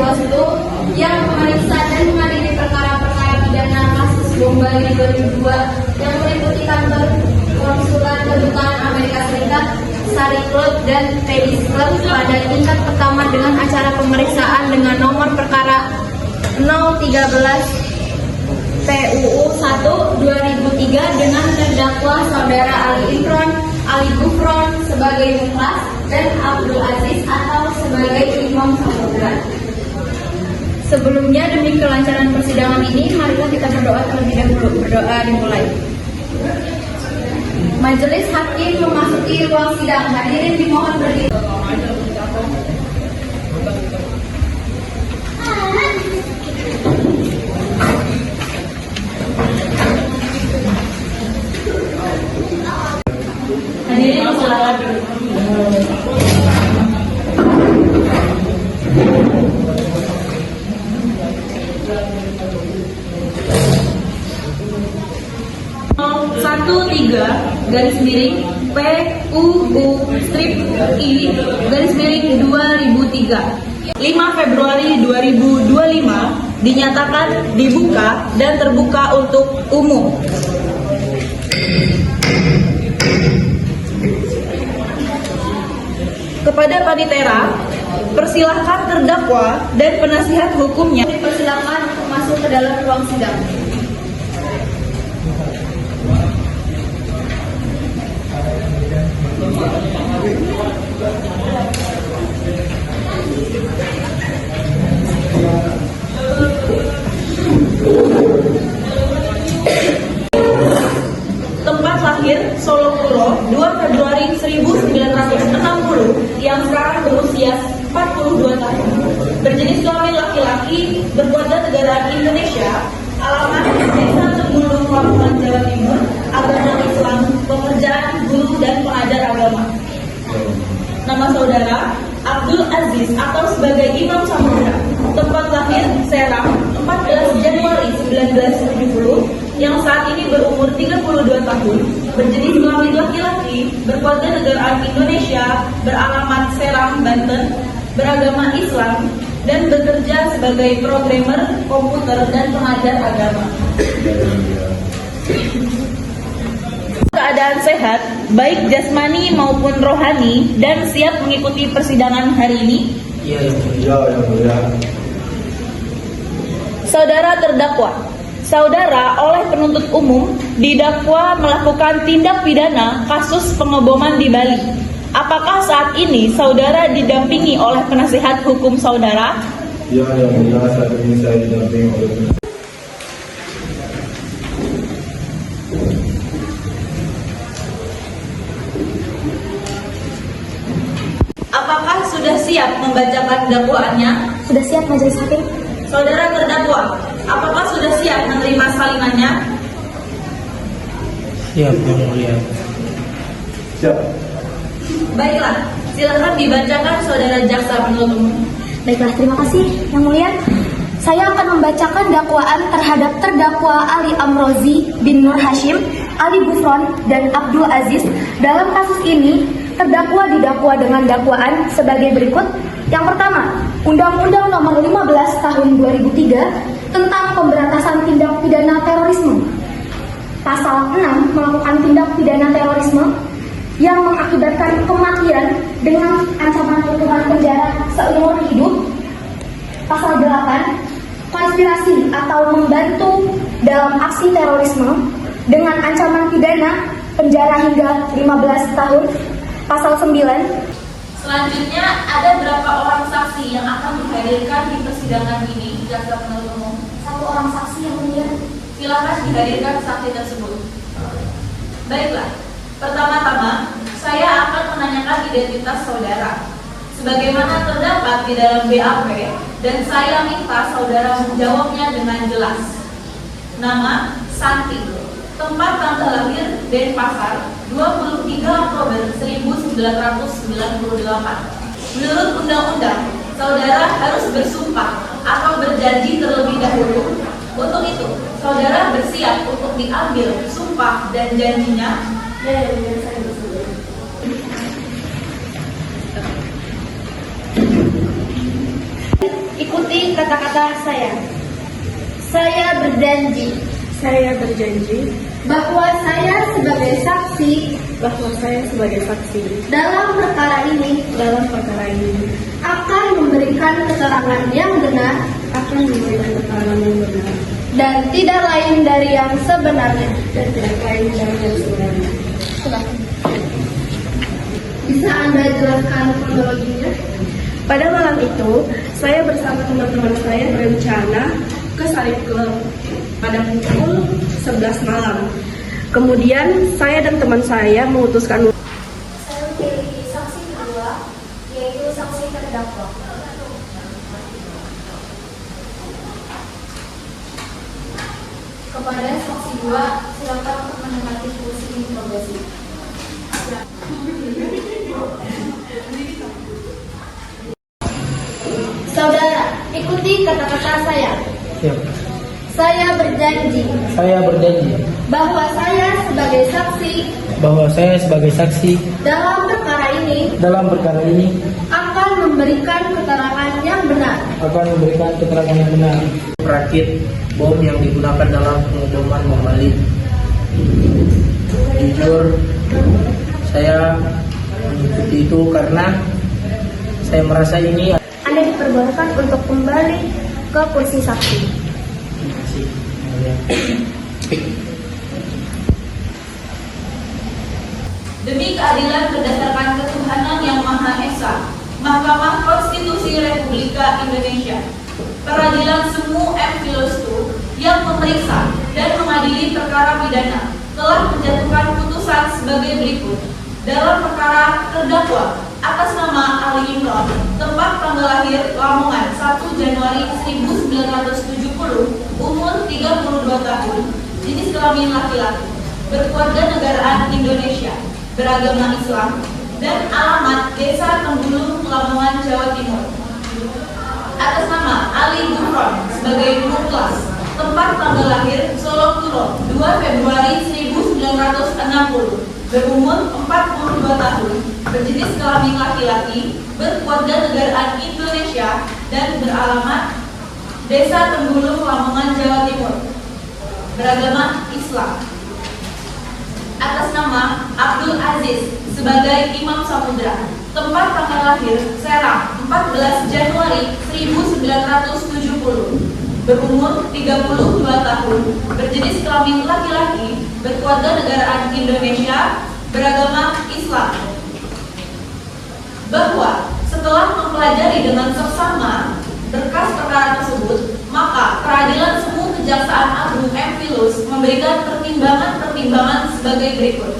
Bawaslu yang memeriksa dan mengadili perkara-perkara pidana kasus bom Bali 2002 yang meliputi kantor konsulat kedutaan Amerika Serikat, Sari Club, dan Pedis Club pada tingkat pertama dengan acara pemeriksaan dengan nomor perkara 013 PUU 1/2003 dengan terdakwa saudara Ali Imron, Ali Gufron sebagai Muklas dan Abdul Aziz atau sebagai Imam Samudra. Sebelumnya, demi kelancaran persidangan ini, marilah kita berdoa terlebih dahulu. Berdoa dimulai. Majelis Hakim memasuki ruang sidang. Hadirin dimohon berdiri. Hadirin silakan. Garis miring PUU strip I garis miring 2003 5 Februari 2025 dinyatakan dibuka dan terbuka untuk umum. Kepada Panitera, persilahkan terdakwa dan penasihat hukumnya dipersilakan masuk ke dalam ruang sidang. Tempat lahir Solo Puro 2 Februari 1960 yang sekarang berusia 42 tahun, berjenis kelamin laki-laki, berwarganegaraan Indonesia, alamat Desa Temulung, Lamongan, Jawa Timur, agama Islam, pekerjaan guru dan pengajar agama. Nama saudara Abdul Aziz atau sebagai Imam Samudra, tempat lahir Serang 14 Januari 1970, yang saat ini berumur 32 tahun, berjenis kelamin laki-laki, berwarganegaraan Indonesia, beralamat Serang, Banten, beragama Islam, dan bekerja sebagai programmer komputer dan pengajar agama. Keadaan sehat, baik jasmani maupun rohani, dan siap mengikuti persidangan hari ini? Iya, yang mulia. Saudara terdakwa, saudara oleh penuntut umum didakwa melakukan tindak pidana kasus pengeboman di Bali. Apakah saat ini saudara didampingi oleh penasihat hukum saudara? Iya, yang mulia, saat ini saya didampingi oleh penasihat. Apakah sudah siap membacakan dakwaannya? Sudah siap, Majelis Hakim. Saudara terdakwa, apakah sudah siap menerima salinannya? Siap, yang mulia. Siap. Baiklah, silakan dibacakan saudara jaksa penuntut umum. Baiklah, terima kasih, Yang Mulia. Saya akan membacakan dakwaan terhadap terdakwa Ali Amrozi bin Nur Hashim, Ali Gufron, dan Abdul Aziz. Dalam kasus ini, terdakwa didakwa dengan dakwaan sebagai berikut. Yang pertama, Undang-Undang Nomor 15 Tahun 2003 tentang Pemberantasan Tindak Pidana Terorisme. Pasal 6 melakukan tindak pidana terorisme yang mengakibatkan kematian dengan ancaman hukuman penjara seumur hidup. Pasal 8, konspirasi atau membantu dalam aksi terorisme dengan ancaman pidana penjara hingga 15 tahun. Pasal 9. Selanjutnya, ada berapa orang saksi yang akan dihadirkan di persidangan ini, jaksa penuntut umum? 1 orang saksi, Yang Mulia. Silakan dihadirkan saksi tersebut. Baiklah, pertama-tama saya akan menanyakan identitas saudara sebagaimana terdapat di dalam BAP, dan saya minta saudara menjawabnya dengan jelas. Nama Santi, tempat tanggal lahir Denpasar 23 Oktober 1998. Menurut undang-undang, saudara harus bersumpah atau berjanji terlebih dahulu. Untuk itu, saudara bersiap untuk diambil sumpah dan janjinya? Ya, saya bersedia. ikuti kata-kata saya. Saya berjanji bahwa saya sebagai saksi dalam perkara ini akan memberikan keterangan yang benar dan tidak lain dari yang sebenarnya. Bisa Anda jelaskan kronologinya? Pada malam itu, saya bersama teman-teman saya berencana ke Sarip Club pada pukul 11 malam. Kemudian saya dan teman saya memutuskan Saya memiliki saksi kedua, yaitu saksi terdakwa. Kepada saksi dua, silakan untuk menempati kursi interogasi. Saudara, ikuti kata-kata saya. Siap. Saya berjanji Saya berjanji bahwa saya sebagai saksi dalam perkara ini akan memberikan keterangan yang benar rakit bom yang digunakan dalam pengeboman bom Bali. Jujur, saya mengikuti itu karena saya merasa ini. Anda diperbolehkan untuk kembali ke kursi saksi. Demi keadilan berdasarkan ketuhanan yang Maha Esa, Mahkamah Konstitusi Republika Indonesia, Peradilan Semu M. Filostu yang memeriksa dan mengadili perkara pidana telah menjatuhkan putusan sebagai berikut. Dalam perkara terdakwa atas nama Ali Imron, tempat tanggal lahir Lamongan 1 Januari 1970, umur 32 tahun, jenis kelamin laki-laki, berkeluarga negaraan Indonesia, beragama Islam, dan alamat Desa Tenggulung, Lamongan, Jawa Timur. Atas nama Ali Gufron sebagai Muklas, tempat tanggal lahir Solo Turo 2 Februari 1960, berumur 42 tahun, berjenis kelamin laki-laki, berkeluarga negaraan Indonesia, dan beralamat Desa Tenggulung, Lamongan, Jawa Timur, beragama Islam. Atas nama Abdul Aziz sebagai Imam Samudra, tempat tanggal lahir Serang 14 Januari 1970, berumur 32 tahun, berjenis kelamin laki-laki, berkeluarga negaraan Indonesia, beragama Islam. Bahwa setelah mempelajari dengan seksama berkas perkara tersebut, maka Peradilan Semu Kejaksaan Agung M. Filus memberikan pertimbangan sebagai berikut.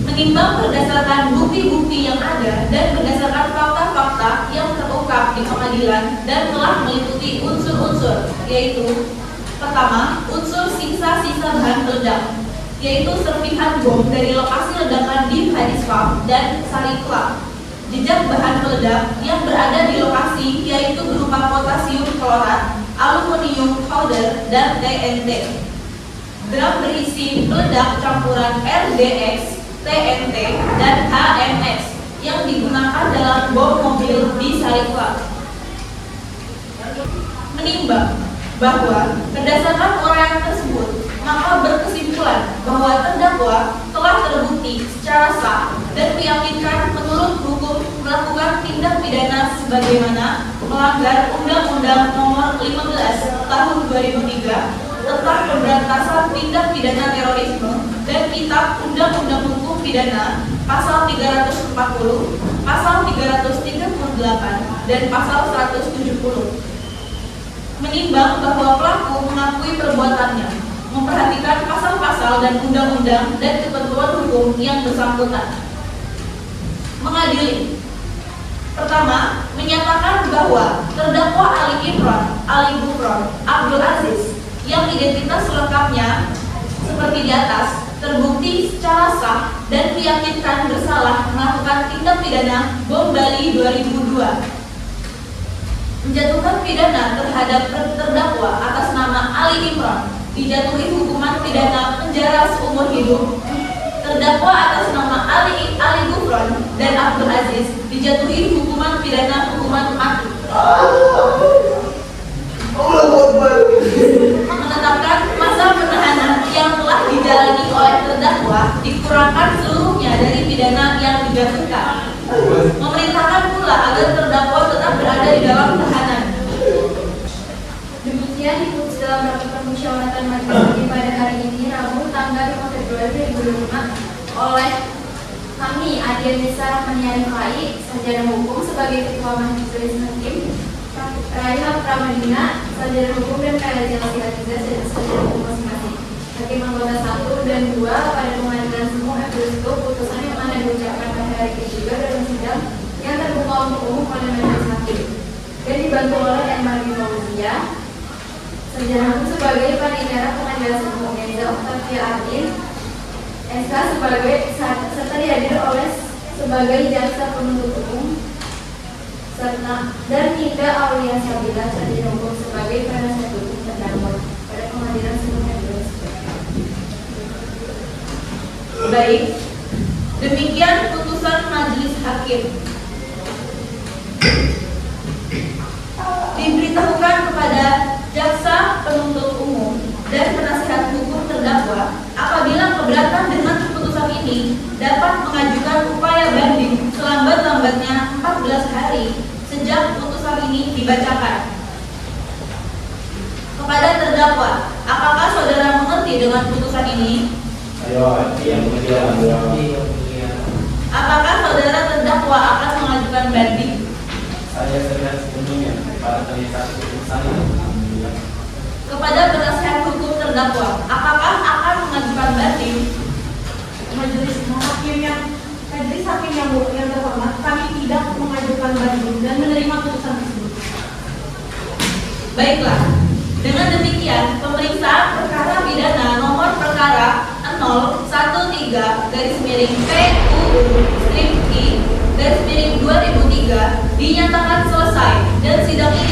Menimbang berdasarkan bukti-bukti yang ada dan berdasarkan fakta-fakta yang terungkap di pengadilan dan telah meliputi unsur-unsur, yaitu pertama, unsur sisa-sisa bahan peledak, yaitu serpihan bom dari lokasi ledakan di Hadis Farm dan Sari Club. Jejak bahan peledak yang berada di lokasi yaitu berupa potasium klorat, aluminium powder, dan TNT. Drum berisi peledak campuran RDX, TNT, dan HMX yang digunakan dalam bom mobil di Sari Club. Menimbang bahwa berdasarkan uraian tersebut, maka berkesimpulan bahwa terdakwa telah terbukti secara sah dan meyakinkan menurut hukum melakukan tindak pidana sebagaimana melanggar Undang-Undang Nomor 15 Tahun 2003 tentang Pemberantasan Tindak Pidana Terorisme dan Kitab Undang-Undang Hukum Pidana Pasal 340, Pasal 338, dan Pasal 170. Menimbang bahwa pelaku mengakui perbuatannya, memperhatikan pasal-pasal dan undang-undang dan ketentuan hukum yang bersangkutan. Mengadili. Pertama, menyatakan bahwa terdakwa Ali Imron, Ali Gufron, Abdul Aziz yang identitas lengkapnya seperti di atas terbukti secara sah dan diyakinkan bersalah melakukan tindak pidana bom Bali 2002. Menjatuhkan pidana terhadap terdakwa atas nama Ali Imron dijatuhi hukuman pidana penjara seumur hidup. Terdakwa atas nama Ali Gufron dan Abdul Aziz dijatuhi hukuman pidana hukuman mati. menetapkan masa penahanan yang telah dijalani oleh terdakwa dikurangkan seluruhnya dari pidana yang dijatuhkan. Memerintahkan pula agar terdakwa tetap berada di dalam tahanan. Demikian diputus dalam rapat permusyawaratan majelis hakim pada hari ini Rabu tanggal 5 Februari 2005 oleh kami Adian Nisa Rahmaniani MAI, sarjana hukum sebagai ketua majelis hakim, Raiha Pramadina, sarjana hukum dan Kayajal Sihatiza, sarjana hukum masing-masing. Hakim anggota 1 dan 2 pada pengadilan semu F. putusan yang mana diucapkan pada hari ketiga dalam sidang yang terbuka untuk umum oleh majelis hakim dan dibantu oleh M. Mardi Fauzia, sarjana hukum sebagai panitia pengadilan semu, Neza Octavia Ardin, SK sebagai serta dihadiri oleh sebagai jaksa penuntut umum serta dan Nida Aulia Sabila sarjana hukum sebagai penasihat hukum terdakwa pada pengadilan semu. Baik, demikian putusan majelis hakim. Diberitahukan kepada jaksa penuntut umum dan penasihat hukum terdakwa apabila keberatan dengan keputusan ini dapat mengajukan upaya banding selambat-lambatnya 14 hari sejak putusan ini dibacakan. Kepada terdakwa, apakah saudara mengerti dengan putusan ini? Ayo, yang mulia, Apakah saudara terdakwa akan mengajukan banding? saya sedang sepenuhnya pada terlihat putusan ini. Alhamdulillah. Kepada penasihat hukum terdakwa, apakah akan mengajukan banding? Majelis hakim yang terhormat, kami tidak mengajukan banding dan menerima putusan tersebut. Baiklah, dengan demikian pemeriksaan perkara pidana nomor perkara 013-PUU-I-2003 dinyatakan selesai dan sidang ini